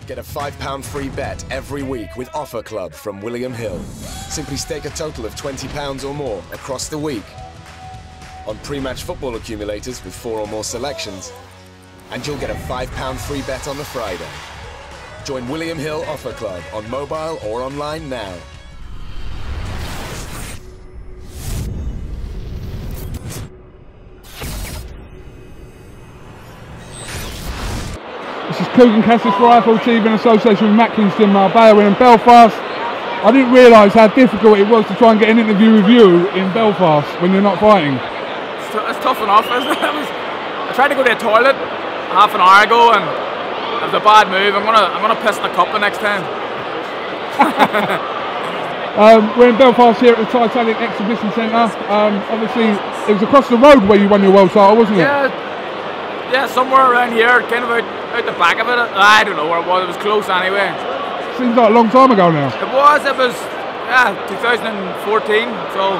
Get a £5 free bet every week with Offer Club from William Hill. Simply stake a total of £20 or more across the week on pre-match football accumulators with 4 or more selections, and you'll get a £5 free bet on the Friday. Join William Hill Offer Club on mobile or online now. This is KUGAN CASSIUS for IFL in association with Mackinston Marbella. We're in Belfast. I didn't realise how difficult it was to try and get an interview with you in Belfast when you're not fighting. It's tough enough, isn't it? I tried to go to the toilet half an hour ago and it was a bad move. I'm gonna piss in the cup the next time. We're in Belfast here at the Titanic Exhibition Centre. Obviously, it was across the road where you won your world title, wasn't it? Yeah, somewhere around here, kind of out the back of it. I don't know where it was. It was close anyway. Seems like a long time ago now. It was 2014. So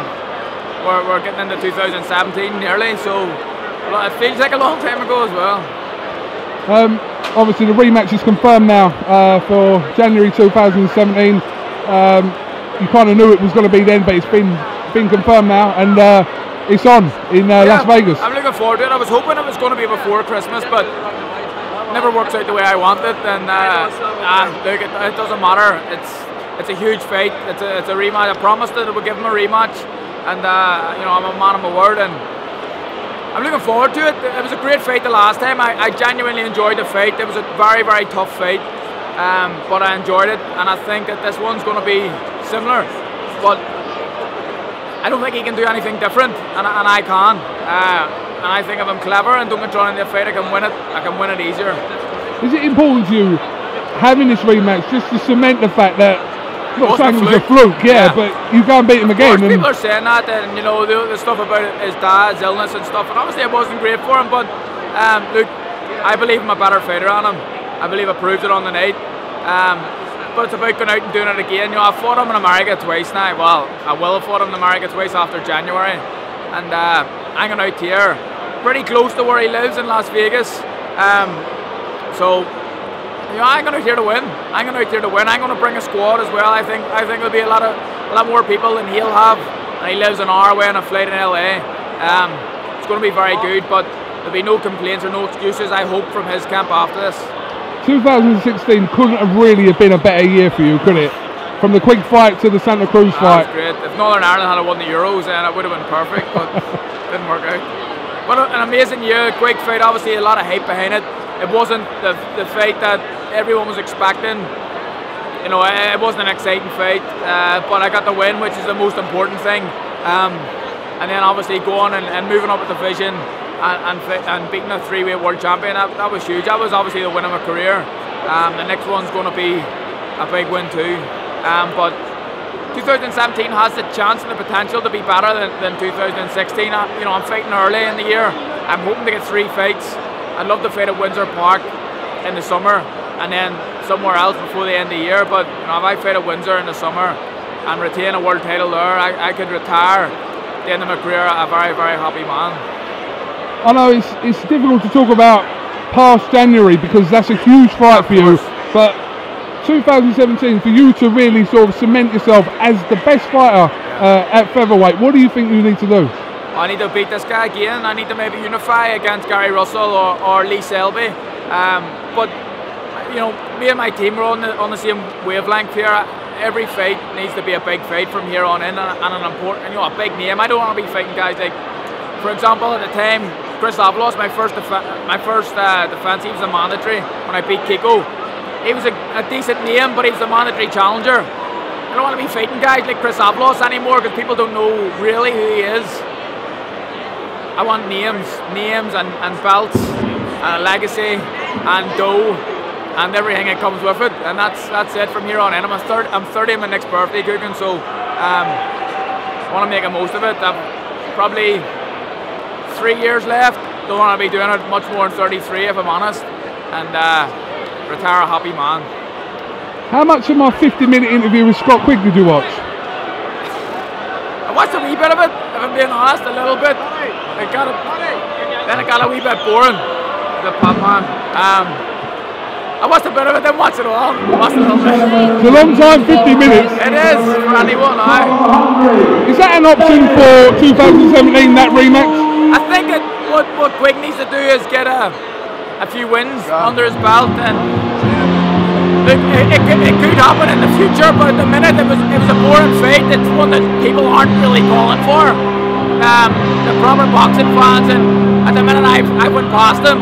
we're getting into 2017 nearly. So it feels like a long time ago as well. Obviously the rematch is confirmed now for January 2017. You kind of knew it was going to be then, but it's been confirmed now, and it's on in Las Vegas. I'm looking forward to it. I was hoping it was going to be before Christmas, but it never works out the way I want it. And look, it doesn't matter. It's a huge fight. It's a rematch. I promised that I would give him a rematch, and you know, I'm a man of my word, and I'm looking forward to it. It was a great fight the last time. I genuinely enjoyed the fight. It was a very, very tough fight, but I enjoyed it, and I think that this one's going to be similar. But I don't think he can do anything different, and I can. And I think if I'm clever and don't control the fight, I can win it. I can win it easier. Is it important to you having this rematch just to cement the fact that? Not saying it was a fluke, yeah, but you can't beat him again. People are saying that, and you know the stuff about his dad's illness and stuff, and obviously it wasn't great for him. But look, I believe I'm a better fighter on him. I believe I proved it on the night. But it's about going out and doing it again. You know, I've fought him in America twice now. Well, I will have fought him in America twice after January, and I'm going out here, pretty close to where he lives in Las Vegas. So. You know, I'm going out here to win. I'm going out here to win. I'm going to bring a squad as well. I think there'll be a lot more people than he'll have. And he lives an hour away on a flight in LA. It's going to be very good, but there'll be no complaints or no excuses, I hope, from his camp after this. 2016 couldn't have really been a better year for you, could it? From the Quigg fight to the Santa Cruz fight. That was great. If Northern Ireland had won the Euros, then it would have been perfect, but it didn't work out. But an amazing year. Quigg fight, obviously a lot of hype behind it. It wasn't the fight that everyone was expecting. You know, it wasn't an exciting fight, but I got the win, which is the most important thing. And then obviously going and moving up a division and beating a 3-weight world champion, that was huge. That was obviously the win of my career. The next one's going to be a big win too. But 2017 has the chance and the potential to be better than 2016. You know, I'm fighting early in the year. I'm hoping to get 3 fights. I'd love to fight at Windsor Park in the summer and then somewhere else before the end of the year. But you know, if I fight at Windsor in the summer and retain a world title there, I could retire at the end of my career a very, very happy man. I know it's difficult to talk about past January because that's a huge fight for you. But 2017, for you to really sort of cement yourself as the best fighter at featherweight, what do you think you need to do? I need to beat this guy again. I need to maybe unify against Gary Russell or Lee Selby. But you know, me and my team are on the same wavelength here. Every fight needs to be a big fight from here on in, and an important, you know, a big name. I don't want to be fighting guys like, for example, at the time, Chris Avalos, my first defense, he was a mandatory when I beat Kiko. He was a decent name, but he was a mandatory challenger. I don't want to be fighting guys like Chris Avalos anymore because people don't know really who he is. I want names and belts and a legacy and dough and everything that comes with it, and that's it from here on in. I'm 30 on my next birthday, KUGAN, so I want to make the most of it. I've probably 3 years left. Don't want to be doing it much more than 33 if I'm honest, and retire a happy man. How much of my 50-minute interview with Scott Quigg did you watch? I watched a wee bit of it, if I'm being honest, a little bit. Then it got a wee bit boring, the pop man. I watched a bit of it, didn't watch it all. I watched it a little bit. It's a long time, 50 minutes. It is for anyone, Is that an option for 2017, that rematch? I think what Quigg needs to do is get a few wins under his belt, and look, it could happen in the future, but at the minute it was a boring fight. It's one that people aren't really calling for. The proper boxing fans, and at the minute I went past them.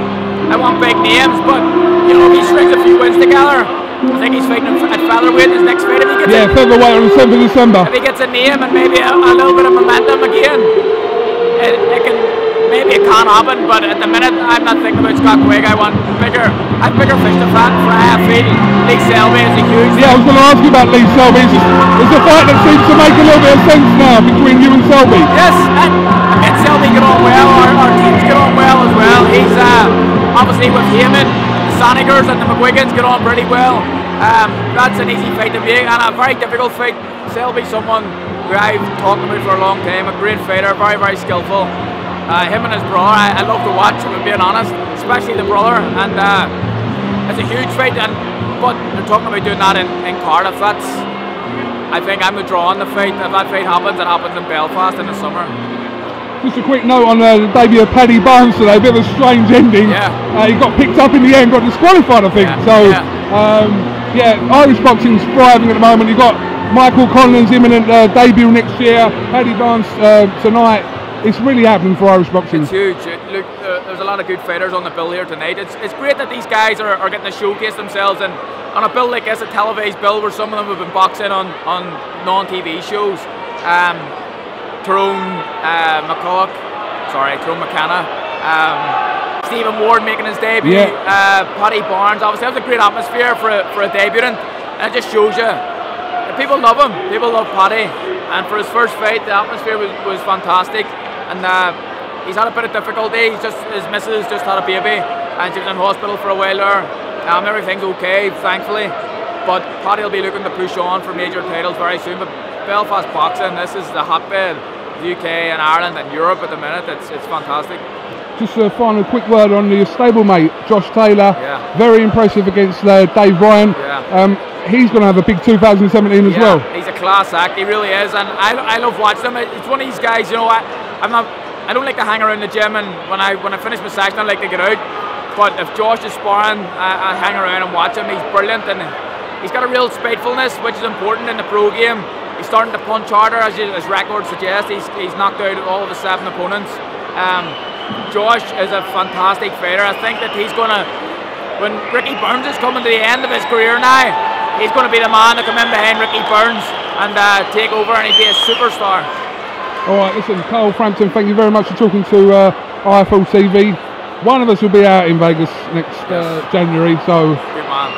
I want big names, but you know, if he strings a few wins together, I think he's fighting at featherweight his next fight. If he gets featherweight on the 7th of December. If he gets a name and maybe a little bit of momentum again, maybe it can happen. But at the minute, I'm not thinking about Scott Quigg. I have bigger fish to fry. I feel Lee Selby is a huge. Yeah, I was going to ask you about Lee Selby. It's a fight that seems to make a little bit of sense now between you and Selby. Yes, and Selby get on well. Our teams get on well as well. He's obviously with Heyman, the Sonigers and the McGuigans get on pretty well. That's an easy fight to make and a very difficult fight. Selby, someone who I've talked about for a long time, a great fighter, very, very skillful. Him and his brother, I love to watch him, being honest, especially the brother. And it's a huge fight. But they're talking about doing that in Cardiff. I think I'm withdrawing the fight. If that fight happens, it happens in Belfast in the summer. Just a quick note on the debut of Paddy Barnes today, a bit of a strange ending. Yeah. He got picked up in the end, got disqualified I think. Irish boxing's thriving at the moment. You've got Michael Conlan's imminent debut next year, Paddy Barnes tonight. It's really happening for Irish boxing. It's huge. Look, there's a lot of good fighters on the bill here tonight. It's great that these guys are getting to showcase themselves, and on a bill like this, a televised bill where some of them have been boxing on non-TV shows. Tyrone McKenna, Stephen Ward making his debut, Paddy Barnes. Obviously, that was a great atmosphere for a debutant, and it just shows you that people love him. People love Paddy, and for his first fight, the atmosphere was fantastic. And he's had a bit of difficulty. His missus just had a baby, and she was in hospital for a while there. Everything's okay, thankfully. But Paddy will be looking to push on for major titles very soon. But Belfast boxing, this is the hotbed. The UK and Ireland and Europe at the minute. It's fantastic. Just a final quick word on your stablemate, Josh Taylor. Yeah. Very impressive against Dave Ryan. Yeah. He's going to have a big 2017 as well. He's a class act. He really is, and I love watching him. It's one of these guys. You know, I don't like to hang around the gym, and when I finish my session, I like to get out. But if Josh is sparring, I hang around and watch him. He's brilliant, and he's got a real spitefulness, which is important in the pro game. He's starting to punch harder, as his record suggests. He's knocked out all of his 7 opponents. Josh is a fantastic fighter. I think that he's going to, when Ricky Burns is coming to the end of his career now, he's going to be the man to come in behind Ricky Burns and take over, and he'd be a superstar. All right, listen, Carl Frampton, thank you very much for talking to IFL TV. One of us will be out in Vegas next January, so good man.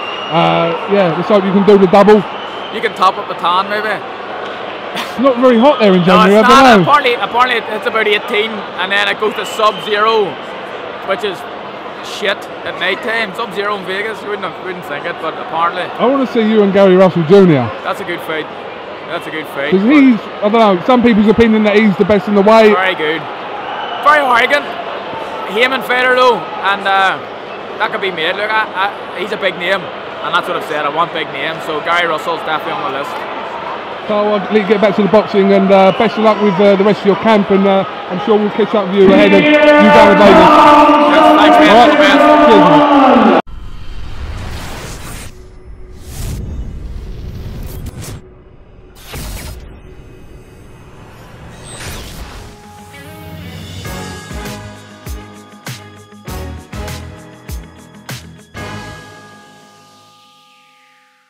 Let's hope you can do the double. You can top up the tan, maybe. It's not very hot there in January. No, it's not. I don't know. Apparently it's about 18, and then it goes to sub-zero, which is shit at night time. Sub-zero in Vegas, you wouldn't think it, but apparently. I want to see you and Gary Russell Jr. That's a good fight. That's a good fight. Because he's, I don't know, some people's opinion that he's the best in the weight. Very good. Very arrogant. Heyman fighter though, and that could be made. Look, he's a big name, and that's what I've said. I want big names, so Gary Russell's definitely on the list. So I'll let you get back to the boxing, and best of luck with the rest of your camp, and I'm sure we'll catch up with you ahead of you going to Vegas. Yes, thanks, man. All right. Cheers, mate.